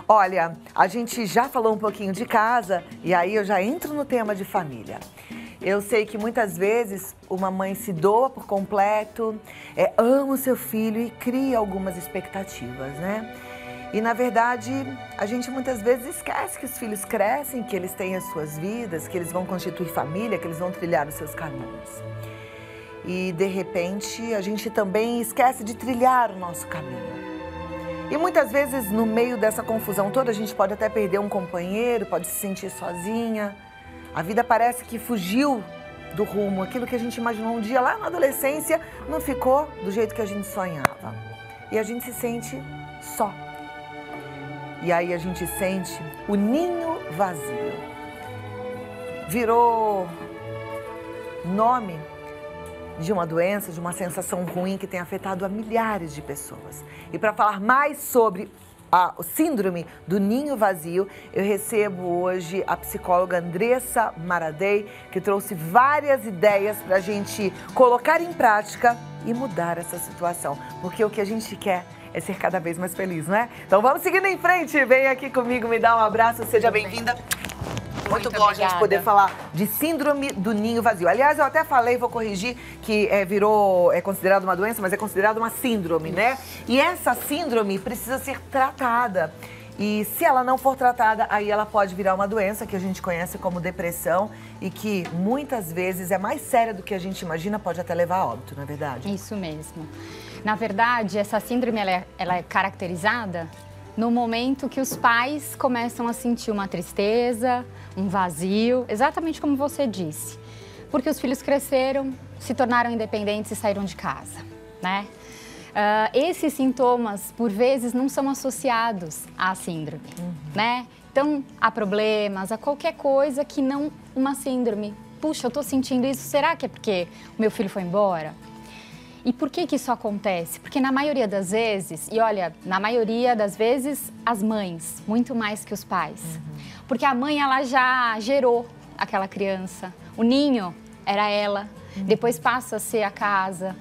Olha, a gente já falou um pouquinho de casa e aí eu já entro no tema de família. Eu sei que muitas vezes uma mãe se doa por completo, ama o seu filho e cria algumas expectativas, né? E na verdade, a gente muitas vezes esquece que os filhos crescem, que eles têm as suas vidas, que eles vão constituir família, que eles vão trilhar os seus caminhos. E de repente, a gente também esquece de trilhar o nosso caminho. E muitas vezes, no meio dessa confusão toda, a gente pode até perder um companheiro, pode se sentir sozinha. A vida parece que fugiu do rumo. Aquilo que a gente imaginou um dia lá na adolescência não ficou do jeito que a gente sonhava. E a gente se sente só. E aí a gente sente o ninho vazio. Virou nome de uma doença, de uma sensação ruim que tem afetado a milhares de pessoas. E para falar mais sobre a síndrome do ninho vazio, eu recebo hoje a psicóloga Andressa Maradei, que trouxe várias ideias para a gente colocar em prática e mudar essa situação. Porque o que a gente quer é ser cada vez mais feliz, não é? Então vamos seguindo em frente. Vem aqui comigo, me dá um abraço, seja bem-vinda. Muito bom obrigada. A gente poder falar de síndrome do ninho vazio. Aliás, eu até falei, vou corrigir, que é considerado uma doença, mas é considerado uma síndrome, né? E essa síndrome precisa ser tratada. E se ela não for tratada, aí ela pode virar uma doença que a gente conhece como depressão e que muitas vezes é mais séria do que a gente imagina, pode até levar a óbito, não é verdade? Isso mesmo. Na verdade, essa síndrome ela é caracterizada no momento que os pais começam a sentir uma tristeza, um vazio, exatamente como você disse. Porque os filhos cresceram, se tornaram independentes e saíram de casa, né? Esses sintomas, por vezes, não são associados à síndrome, né? Então, há problemas, há qualquer coisa que não uma síndrome. Puxa, eu tô sentindo isso, será que é porque o meu filho foi embora? E por que isso acontece? Porque na maioria das vezes, e olha, na maioria das vezes, as mães, muito mais que os pais. Porque a mãe, ela já gerou aquela criança. O ninho era ela, depois passa a ser a casa.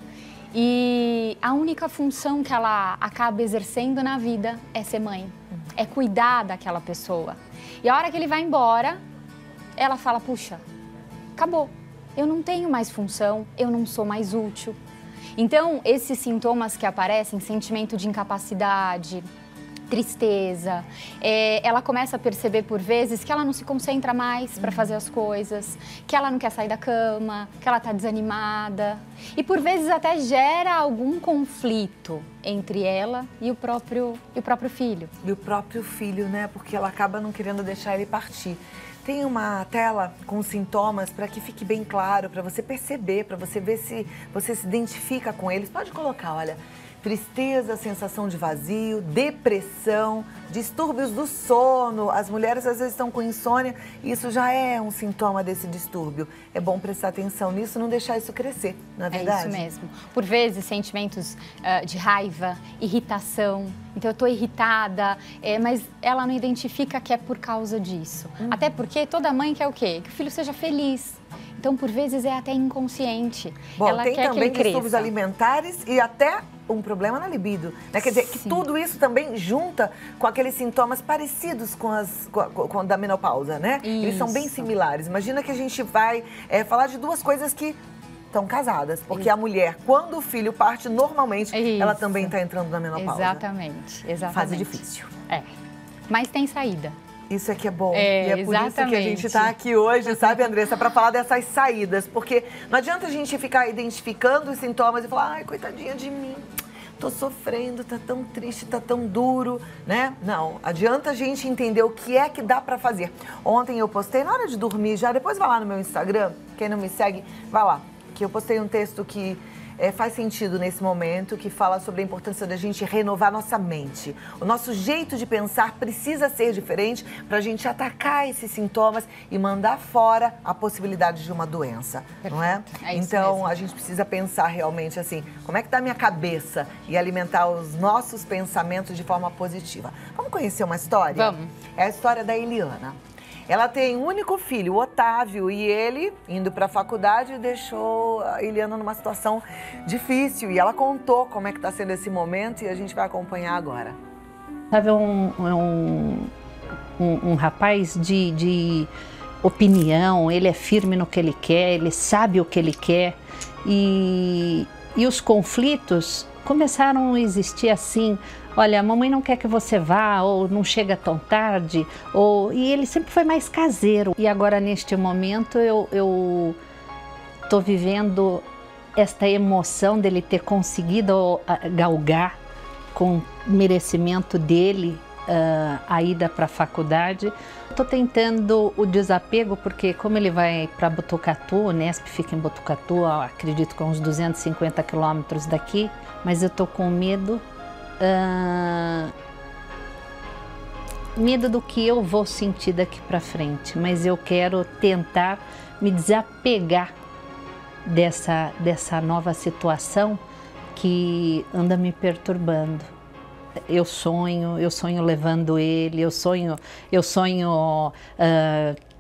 E a única função que ela acaba exercendo na vida é ser mãe, é cuidar daquela pessoa. E a hora que ele vai embora, ela fala, puxa, acabou, eu não tenho mais função, eu não sou mais útil. Então, esses sintomas que aparecem, sentimento de incapacidade, tristeza, ela começa a perceber por vezes que ela não se concentra mais para fazer as coisas, que ela não quer sair da cama, que ela está desanimada. E por vezes até gera algum conflito entre ela e o próprio filho. E o próprio filho, né? Porque ela acaba não querendo deixar ele partir. Tem uma tela com sintomas para que fique bem claro, para você perceber, para você ver se você se identifica com eles. Pode colocar, olha, tristeza, sensação de vazio, depressão, distúrbios do sono. As mulheres às vezes estão com insônia e isso já é um sintoma desse distúrbio. É bom prestar atenção nisso e não deixar isso crescer, não é verdade? É isso mesmo. Por vezes, sentimentos de raiva, irritação. Então, eu estou irritada, mas ela não identifica que é por causa disso. Até porque toda mãe quer o quê? Que o filho seja feliz. Então, por vezes, é até inconsciente. Bom, ela tem quer também que ele distúrbios cresça. alimentares e até um problema na libido, né? Quer dizer, que tudo isso também junta com aqueles sintomas parecidos com a da menopausa, né? Isso. Eles são bem similares. Imagina que a gente vai falar de duas coisas que estão casadas, porque a mulher, quando o filho parte, normalmente, ela também está entrando na menopausa. Exatamente. Fase difícil. Mas tem saída. Isso é que é bom. E é por exatamente. isso que a gente está aqui hoje, sabe, Andressa, para falar dessas saídas. Porque não adianta a gente ficar identificando os sintomas e falar, ai, coitadinha de mim, tô sofrendo, tá tão triste, tá tão duro, né? Não, adianta a gente entender o que é que dá para fazer. Ontem eu postei, na hora de dormir já, depois vai lá no meu Instagram, quem não me segue, vai lá, que eu postei um texto que faz sentido nesse momento, que fala sobre a importância da gente renovar nossa mente. O nosso jeito de pensar precisa ser diferente para a gente atacar esses sintomas e mandar fora a possibilidade de uma doença, não é? Então, mesmo. a gente precisa pensar realmente assim, como é que está a minha cabeça e alimentar os nossos pensamentos de forma positiva. Vamos conhecer uma história? Vamos. É a história da Eliana. Ela tem um único filho, o Otávio, e ele, indo para a faculdade, deixou a Eliana numa situação difícil. E ela contou como é que está sendo esse momento e a gente vai acompanhar agora. Otávio é um um rapaz de opinião, ele é firme no que ele quer, ele sabe o que ele quer. E os conflitos começaram a existir assim: olha, a mamãe não quer que você vá, ou não chega tão tarde, e ele sempre foi mais caseiro. E agora, neste momento, eu tô vivendo esta emoção dele ter conseguido galgar com merecimento dele a ida para a faculdade. Estou tentando o desapego, porque como ele vai para Botucatu, o Nesp fica em Botucatu, acredito que uns 250 quilômetros daqui, mas eu estou com medo, medo do que eu vou sentir daqui para frente, mas eu quero tentar me desapegar dessa nova situação que anda me perturbando. Eu sonho levando ele, eu sonho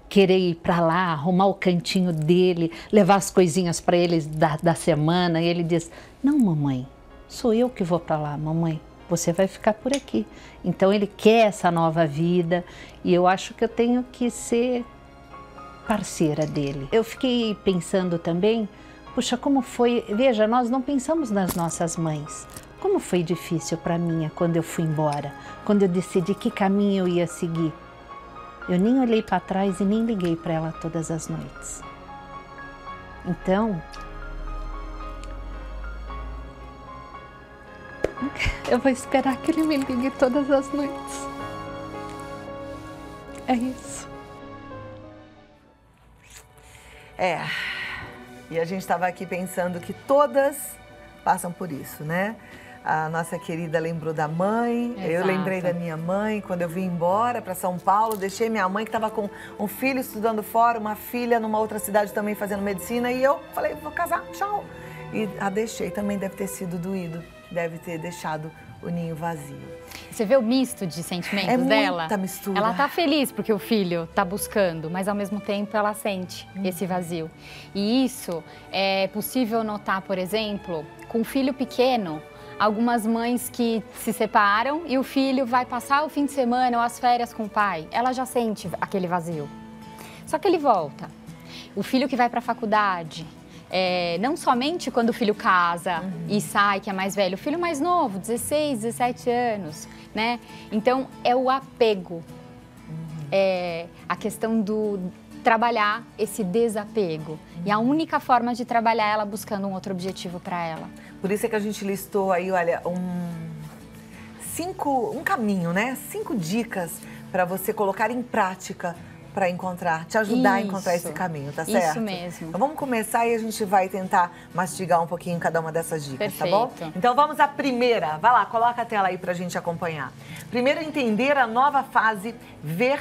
querer ir para lá, arrumar o cantinho dele, levar as coisinhas para ele da semana. E ele diz: não, mamãe, sou eu que vou para lá, mamãe, você vai ficar por aqui. Então ele quer essa nova vida e eu acho que eu tenho que ser parceira dele. Eu fiquei pensando também, puxa, como foi, veja, nós não pensamos nas nossas mães. Como foi difícil para mim quando eu fui embora, quando eu decidi que caminho eu ia seguir. Eu nem olhei para trás e nem liguei para ela todas as noites. Então, eu vou esperar que ele me ligue todas as noites. É isso. E a gente estava aqui pensando que todas passam por isso, né? A nossa querida lembrou da mãe, Exato. Eu lembrei da minha mãe quando eu vim embora para São Paulo, deixei minha mãe que estava com um filho estudando fora, uma filha numa outra cidade também fazendo medicina, e eu falei, vou casar, tchau. E a deixei, também deve ter sido doído, deve ter deixado o ninho vazio. Você vê o misto de sentimentos dela? Muita mistura. Ela tá feliz porque o filho tá buscando, mas ao mesmo tempo ela sente esse vazio. E isso é possível notar, por exemplo, com um filho pequeno, algumas mães que se separam e o filho vai passar o fim de semana ou as férias com o pai. Ela já sente aquele vazio. Só que ele volta. O filho que vai para a faculdade, não somente quando o filho casa e sai, que é mais velho, o filho mais novo, 16, 17 anos, né? Então, é o apego, é a questão do trabalhar esse desapego. E a única forma de trabalhar é ela buscando um outro objetivo para ela. Por isso é que a gente listou aí, olha, um caminho, né? 5 dicas para você colocar em prática para encontrar, te ajudar a encontrar esse caminho, tá certo? Isso mesmo. Então vamos começar e a gente vai tentar mastigar um pouquinho cada uma dessas dicas, Perfeito. Tá bom? Então vamos à primeira. Vai lá, coloca a tela aí pra gente acompanhar. Primeiro, entender a nova fase, ver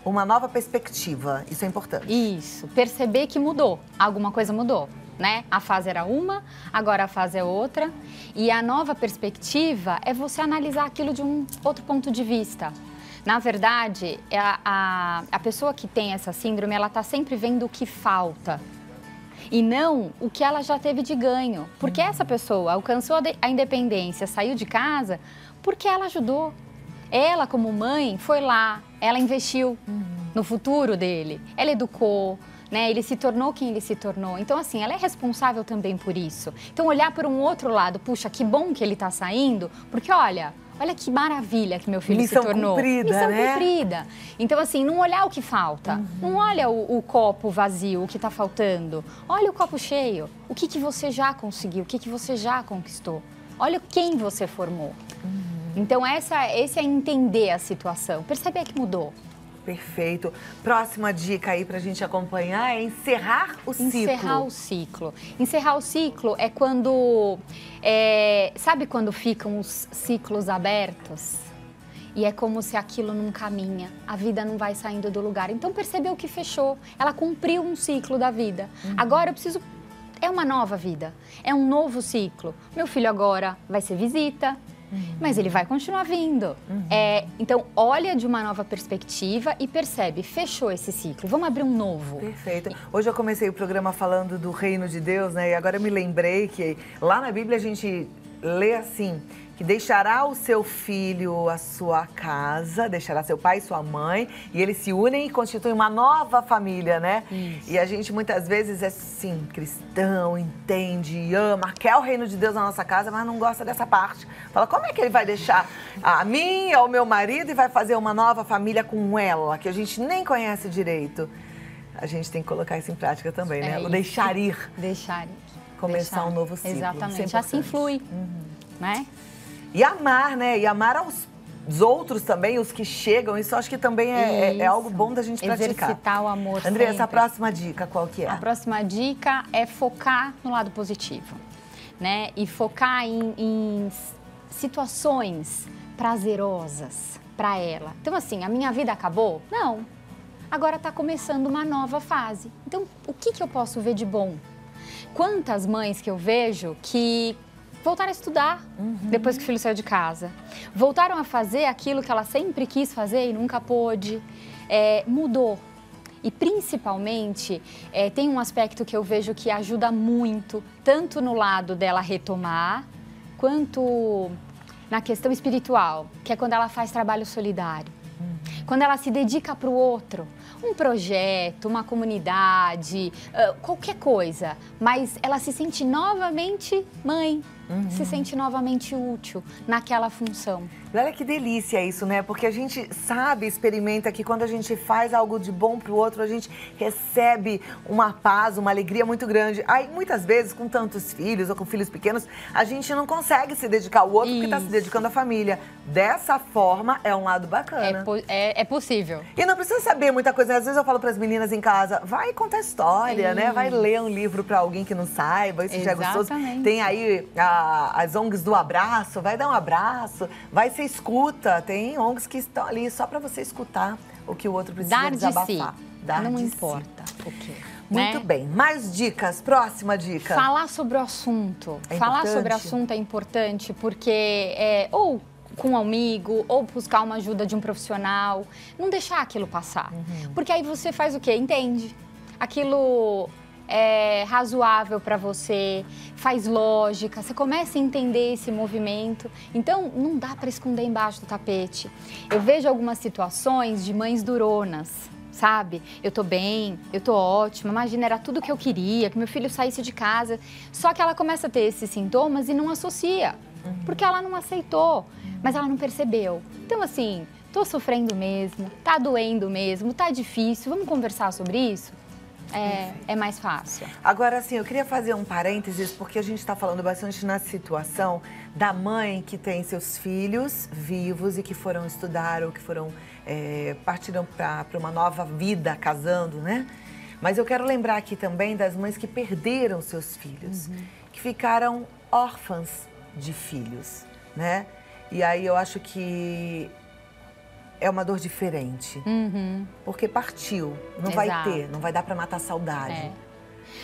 uma nova perspectiva. Isso é importante. Isso, perceber que mudou, alguma coisa mudou, né? A fase era uma, agora a fase é outra. E a nova perspectiva é você analisar aquilo de um outro ponto de vista. Na verdade, a pessoa que tem essa síndrome, ela está sempre vendo o que falta e não o que ela já teve de ganho. Porque essa pessoa alcançou a independência, saiu de casa, porque ela ajudou. Ela, como mãe, foi lá, ela investiu no futuro dele, ela educou, né? Ele se tornou quem ele se tornou. Então, assim, ela é responsável também por isso. Então, olhar por um outro lado, puxa, que bom que ele está saindo, porque olha que maravilha que meu filho Missão se tornou. Cumprida, Missão né? cumprida. Então, assim, não olhar o que falta. Não olha o copo vazio, o que está faltando. Olha o copo cheio. O que você já conseguiu, o que você já conquistou. Olha quem você formou. Então, esse é entender a situação, perceber que mudou. Perfeito. Próxima dica aí pra gente acompanhar é encerrar o ciclo. Encerrar o ciclo. Encerrar o ciclo é quando... sabe quando ficam os ciclos abertos? E é como se aquilo não caminha, a vida não vai saindo do lugar. Então, percebeu que fechou, ela cumpriu um ciclo da vida. Agora eu preciso... É uma nova vida, é um novo ciclo. Meu filho agora vai ser visita, mas ele vai continuar vindo. Então, olha de uma nova perspectiva e percebe, fechou esse ciclo, vamos abrir um novo. Perfeito. Hoje eu comecei o programa falando do reino de Deus, né? E agora eu me lembrei que lá na Bíblia a gente lê assim, que deixará o seu filho a sua casa, deixará seu pai e sua mãe, e eles se unem e constituem uma nova família, né? Isso. E a gente muitas vezes é, sim, cristão, entende, ama, quer o reino de Deus na nossa casa, mas não gosta dessa parte. Fala, como é que ele vai deixar a mim, ao meu marido, e vai fazer uma nova família com ela, que a gente nem conhece direito? A gente tem que colocar isso em prática também, né? O deixar ir. Deixar ir. Começar um novo ciclo. Exatamente, assim flui, né? E amar, né? E amar aos outros também, os que chegam. Isso acho que também é algo bom da gente praticar. Exercitar o amor Andressa, sempre. a próxima dica qual que é? A próxima dica é focar no lado positivo, né? E focar em situações prazerosas para ela. Então, assim, a minha vida acabou? Não. Agora está começando uma nova fase. Então, o que eu posso ver de bom? Quantas mães que eu vejo que voltaram a estudar depois que o filho saiu de casa. Voltaram a fazer aquilo que ela sempre quis fazer e nunca pôde. Mudou. E principalmente, tem um aspecto que eu vejo que ajuda muito, tanto no lado dela retomar, quanto na questão espiritual, que é quando ela faz trabalho solidário. Quando ela se dedica para o outro, um projeto, uma comunidade, qualquer coisa, mas ela se sente novamente mãe, se sente novamente útil naquela função. E olha que delícia isso, né? Porque a gente sabe, experimenta que quando a gente faz algo de bom pro outro, a gente recebe uma paz, uma alegria muito grande. Aí, muitas vezes, com tantos filhos ou com filhos pequenos, a gente não consegue se dedicar ao outro porque tá se dedicando à família. Dessa forma, é um lado bacana. É possível. E não precisa saber muita coisa. Às vezes eu falo pras meninas em casa, vai contar história, né? Vai ler um livro pra alguém que não saiba, isso já é gostoso. Tem aí as ONGs do abraço, vai dar um abraço, vai ser escuta. Tem ONGs que estão ali só pra você escutar o que o outro precisa desabafar. Dar de si. Não importa o quê. Muito bem. Mais dicas. Próxima dica. Falar sobre o assunto. Falar sobre o assunto é importante porque ou com um amigo, ou buscar uma ajuda de um profissional. Não deixar aquilo passar. Porque aí você faz o quê? Entende. Aquilo é razoável para você, faz lógica, você começa a entender esse movimento. Então, não dá para esconder embaixo do tapete. Eu vejo algumas situações de mães duronas, sabe? Eu tô bem, eu tô ótima, imagina, era tudo que eu queria, que meu filho saísse de casa. Só que ela começa a ter esses sintomas e não associa, porque ela não aceitou, mas ela não percebeu. Então, assim, tô sofrendo mesmo, tá doendo mesmo, tá difícil, vamos conversar sobre isso? É mais fácil. Agora, assim, eu queria fazer um parênteses, porque a gente está falando bastante na situação da mãe que tem seus filhos vivos e que foram estudar ou que foram partiram para uma nova vida casando, né? Mas eu quero lembrar aqui também das mães que perderam seus filhos, que ficaram órfãs de filhos, né? E aí eu acho que é uma dor diferente, porque partiu, não vai ter, não vai dar para matar a saudade.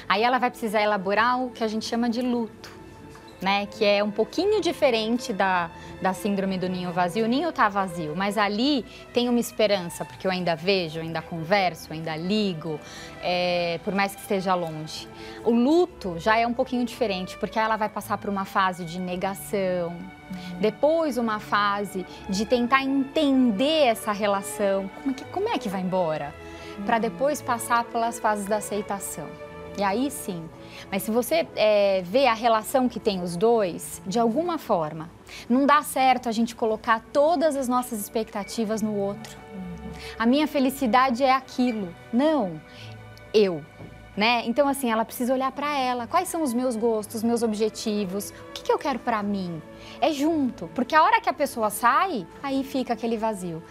Aí ela vai precisar elaborar o que a gente chama de luto, né? Que é um pouquinho diferente da síndrome do ninho vazio. O ninho tá vazio, mas ali tem uma esperança, porque eu ainda vejo, eu ainda converso, eu ainda ligo, por mais que esteja longe. O luto já é um pouquinho diferente, porque ela vai passar por uma fase de negação, depois uma fase de tentar entender essa relação, como é que vai embora, para depois passar pelas fases da aceitação. E aí sim, mas se você vê a relação que tem os dois, de alguma forma, não dá certo a gente colocar todas as nossas expectativas no outro. A minha felicidade é aquilo, não eu. Né? Então, assim, ela precisa olhar para ela. Quais são os meus gostos, meus objetivos? O que eu quero para mim? É junto, porque a hora que a pessoa sai, aí fica aquele vazio.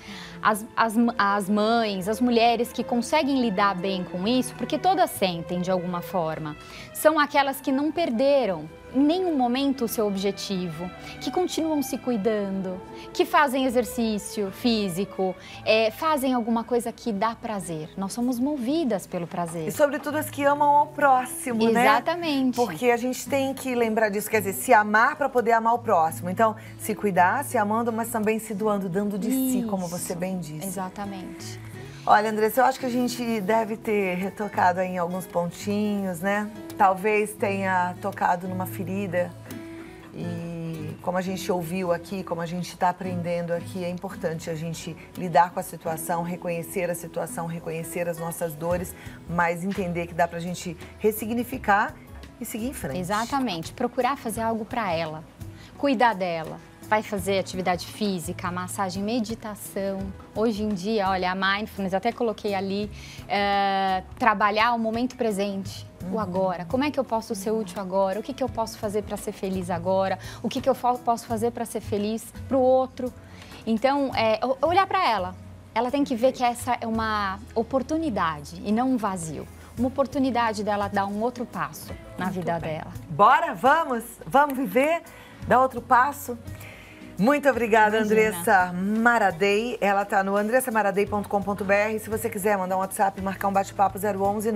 As mães, as mulheres que conseguem lidar bem com isso, porque todas sentem de alguma forma, são aquelas que não perderam em nenhum momento o seu objetivo, que continuam se cuidando, que fazem exercício físico, fazem alguma coisa que dá prazer. Nós somos movidas pelo prazer. E sobretudo as que amam ao próximo, né? Exatamente. Porque a gente tem que lembrar disso, quer dizer, se amar para poder amar o próximo. Então, se cuidar, se amando, mas também se doando, dando de si, como você bem disse. Exatamente. Olha, Andressa, eu acho que a gente deve ter retocado aí em alguns pontinhos, né? Talvez tenha tocado numa ferida e como a gente ouviu aqui, como a gente está aprendendo aqui, é importante a gente lidar com a situação, reconhecer a situação, reconhecer as nossas dores, mas entender que dá pra gente ressignificar e seguir em frente. Exatamente. Procurar fazer algo para ela, cuidar dela. Vai fazer atividade física, massagem, meditação. Hoje em dia, olha, a mindfulness, até coloquei ali, trabalhar o momento presente, o agora. Como é que eu posso ser útil agora? O que, que eu posso fazer para ser feliz agora? O que, que eu posso fazer para ser feliz para o outro? Então, olhar para ela. Ela tem que ver que essa é uma oportunidade e não um vazio. Uma oportunidade dela dar um outro passo na vida dela. Bora, vamos? Vamos viver? Dar outro passo? Muito obrigada, Imagina. Andressa Maradei. Ela está no andressamaradei.com.br. Se você quiser mandar um WhatsApp, marcar um bate-papo 011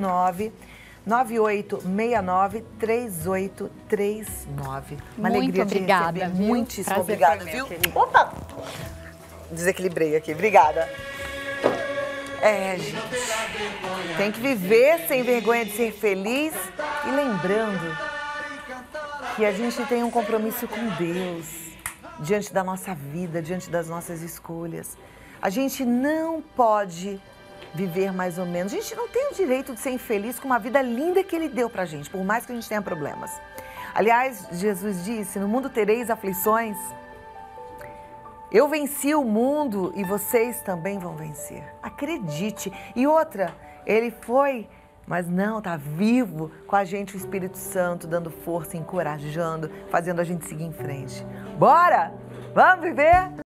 99869 3839. Uma Muito alegria obrigada, te receber. viu? Muitíssimo Prazer obrigada, foi viu? meu, querida. Opa! Desequilibrei aqui. Obrigada. Gente, tem que viver sem vergonha de ser feliz e lembrando que a gente tem um compromisso com Deus diante da nossa vida, diante das nossas escolhas. A gente não pode viver mais ou menos. A gente não tem o direito de ser infeliz com uma vida linda que Ele deu pra gente, por mais que a gente tenha problemas. Aliás, Jesus disse, no mundo tereis aflições. Eu venci o mundo e vocês também vão vencer. Acredite. E outra, Ele foi, mas não, tá vivo com a gente, o Espírito Santo, dando força, encorajando, fazendo a gente seguir em frente. Bora! Vamos viver?